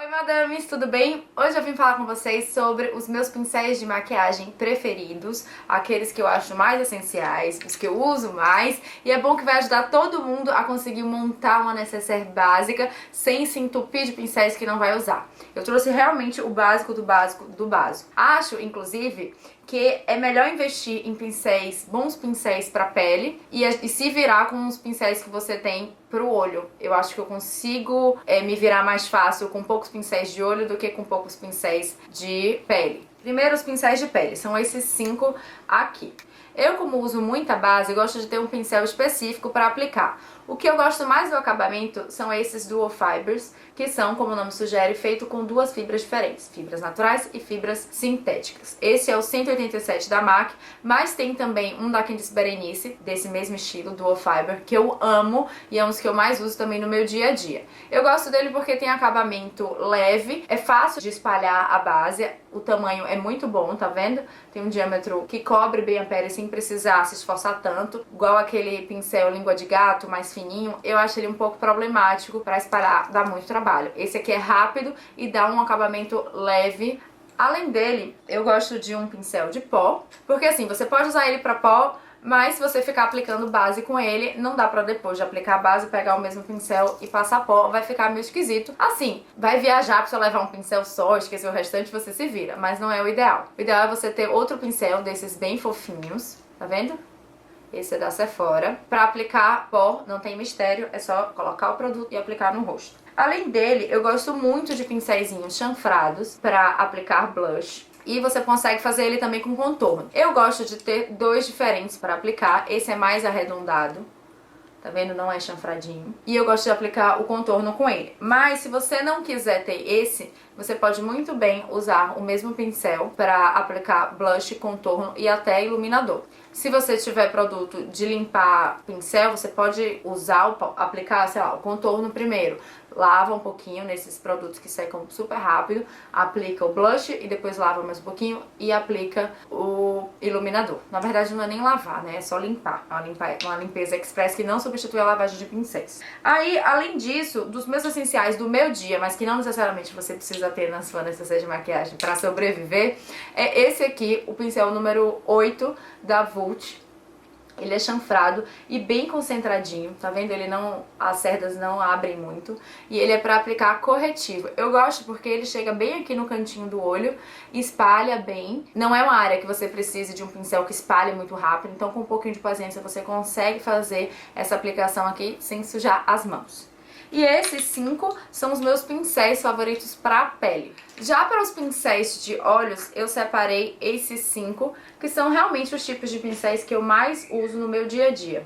Oi, madames, tudo bem? Hoje eu vim falar com vocês sobre os meus pincéis de maquiagem preferidos, aqueles que eu acho mais essenciais, os que eu uso mais, e é bom que vai ajudar todo mundo a conseguir montar uma necessaire básica sem se entupir de pincéis que não vai usar. Eu trouxe realmente o básico do básico do básico. Acho, inclusive, que é melhor investir em pincéis, bons pincéis para pele e se virar com os pincéis que você tem pro olho. Eu acho que eu consigo me virar mais fácil com poucos pincéis de olho do que com poucos pincéis de pele. Primeiro, os pincéis de pele, são esses 5 aqui. Eu, como uso muita base, gosto de ter um pincel específico para aplicar. O que eu gosto mais do acabamento são esses Dual Fibers, que são, como o nome sugere, feito com duas fibras diferentes, fibras naturais e fibras sintéticas. Esse é o 187 da MAC, mas tem também um da Candice Berenice, desse mesmo estilo, Dual Fiber, que eu amo e é um dos que eu mais uso também no meu dia a dia. Eu gosto dele porque tem acabamento leve, é fácil de espalhar a base, o tamanho é muito bom, tá vendo? Tem um diâmetro que cobre bem a pele sem precisar se esforçar tanto, igual aquele pincel língua de gato, mais fininho. Eu acho ele um pouco problemático para espalhar, dá muito trabalho. Esse aqui é rápido e dá um acabamento leve. Além dele, eu gosto de um pincel de pó, porque assim, você pode usar ele para pó, mas se você ficar aplicando base com ele, não dá pra depois de aplicar a base, pegar o mesmo pincel e passar pó, vai ficar meio esquisito. Assim, vai viajar pra você levar um pincel só, esquecer o restante, você se vira, mas não é o ideal. O ideal é você ter outro pincel desses bem fofinhos, tá vendo? Esse é da Sephora. Pra aplicar pó, não tem mistério, é só colocar o produto e aplicar no rosto. Além dele, eu gosto muito de pincéisinhos chanfrados pra aplicar blush. E você consegue fazer ele também com contorno. Eu gosto de ter dois diferentes para aplicar. Esse é mais arredondado. Tá vendo? Não é chanfradinho. E eu gosto de aplicar o contorno com ele. Mas se você não quiser ter esse, você pode muito bem usar o mesmo pincel para aplicar blush, contorno e até iluminador. Se você tiver produto de limpar pincel, você pode usar, aplicar, sei lá, o contorno primeiro. Lava um pouquinho nesses produtos que secam super rápido, aplica o blush e depois lava mais um pouquinho e aplica o iluminador. Na verdade não é nem lavar, né? É só limpar. É uma limpeza express que não substitui a lavagem de pincéis. Aí, além disso, dos meus essenciais do meu dia, mas que não necessariamente você precisa ter na sua necessidade de maquiagem para sobreviver, é esse aqui, o pincel número 8 da Vult. Ele é chanfrado e bem concentradinho, tá vendo? Ele não, as cerdas não abrem muito. E ele é pra aplicar corretivo. Eu gosto porque ele chega bem aqui no cantinho do olho, espalha bem. Não é uma área que você precise de um pincel que espalhe muito rápido, então com um pouquinho de paciência você consegue fazer essa aplicação aqui sem sujar as mãos. E esses 5 são os meus pincéis favoritos para pele. Já para os pincéis de olhos, eu separei esses 5, que são realmente os tipos de pincéis que eu mais uso no meu dia a dia.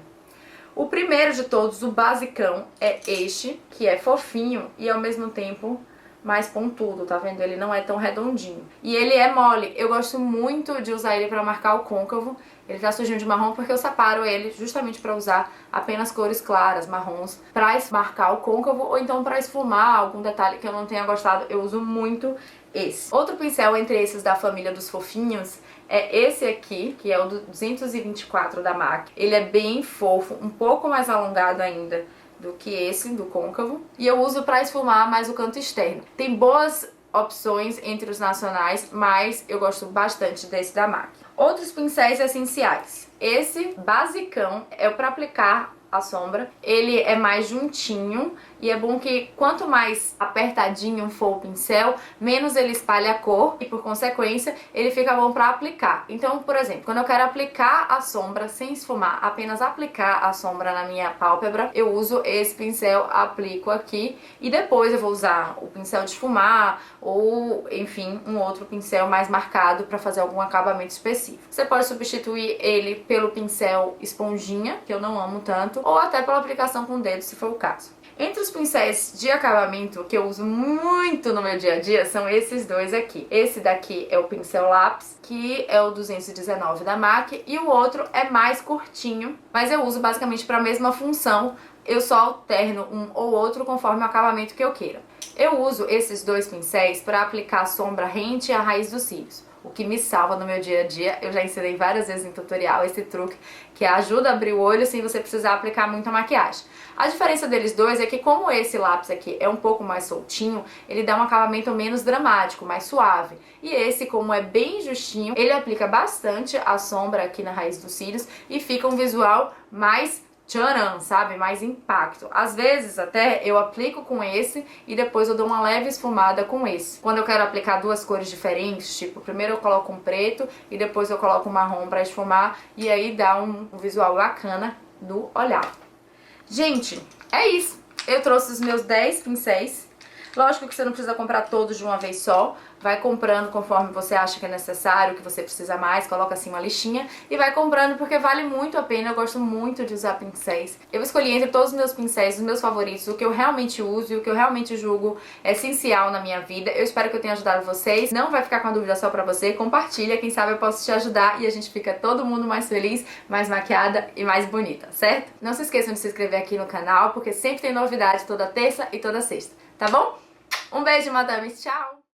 O primeiro de todos, o basicão, é este, que é fofinho e ao mesmo tempo mais pontudo, tá vendo? Ele não é tão redondinho. E ele é mole. Eu gosto muito de usar ele para marcar o côncavo. Ele tá sujinho de marrom porque eu separo ele justamente para usar apenas cores claras, marrons, para marcar o côncavo ou então para esfumar algum detalhe que eu não tenha gostado. Eu uso muito esse. Outro pincel entre esses da família dos fofinhos é esse aqui, que é o 224 da MAC. Ele é bem fofo, um pouco mais alongado ainda do que esse, do côncavo. E eu uso para esfumar mais o canto externo. Tem boas opções entre os nacionais, mas eu gosto bastante desse da MAC. Outros pincéis essenciais. Esse basicão é para aplicar a sombra. Ele é mais juntinho e é bom que quanto mais apertadinho for o pincel, menos ele espalha a cor e por consequência ele fica bom para aplicar. Então, por exemplo, quando eu quero aplicar a sombra sem esfumar, apenas aplicar a sombra na minha pálpebra, eu uso esse pincel, aplico aqui e depois eu vou usar o pincel de esfumar ou, enfim, um outro pincel mais marcado para fazer algum acabamento específico. Você pode substituir ele pelo pincel esponjinha, que eu não amo tanto, ou até pela aplicação com o dedo, se for o caso. Entre os pincéis de acabamento que eu uso muito no meu dia a dia são esses dois aqui. Esse daqui é o pincel lápis, que é o 219 da MAC, e o outro é mais curtinho, mas eu uso basicamente para a mesma função. Eu só alterno um ou outro conforme o acabamento que eu queira. Eu uso esses dois pincéis para aplicar sombra rente à raiz dos cílios. o que me salva no meu dia a dia. Eu já ensinei várias vezes em tutorial esse truque que ajuda a abrir o olho sem você precisar aplicar muita maquiagem. A diferença deles dois é que como esse lápis aqui é um pouco mais soltinho, ele dá um acabamento menos dramático, mais suave. E esse, como é bem justinho, ele aplica bastante a sombra aqui na raiz dos cílios e fica um visual mais tcharam, sabe? Mais impacto. Às vezes até eu aplico com esse e depois eu dou uma leve esfumada com esse. Quando eu quero aplicar duas cores diferentes, tipo, primeiro eu coloco um preto e depois eu coloco um marrom pra esfumar e aí dá um visual bacana do olhar. Gente, é isso. Eu trouxe os meus 10 pincéis. Lógico que você não precisa comprar todos de uma vez só. Vai comprando conforme você acha que é necessário, que você precisa mais. Coloca assim uma listinha e vai comprando porque vale muito a pena. Eu gosto muito de usar pincéis. Eu escolhi entre todos os meus pincéis, os meus favoritos, o que eu realmente uso e o que eu realmente julgo essencial na minha vida. Eu espero que eu tenha ajudado vocês. Não vai ficar com a dúvida só pra você. Compartilha, quem sabe eu posso te ajudar e a gente fica todo mundo mais feliz, mais maquiada e mais bonita, certo? Não se esqueçam de se inscrever aqui no canal porque sempre tem novidade toda terça e toda sexta, tá bom? Um beijo, madames. Tchau!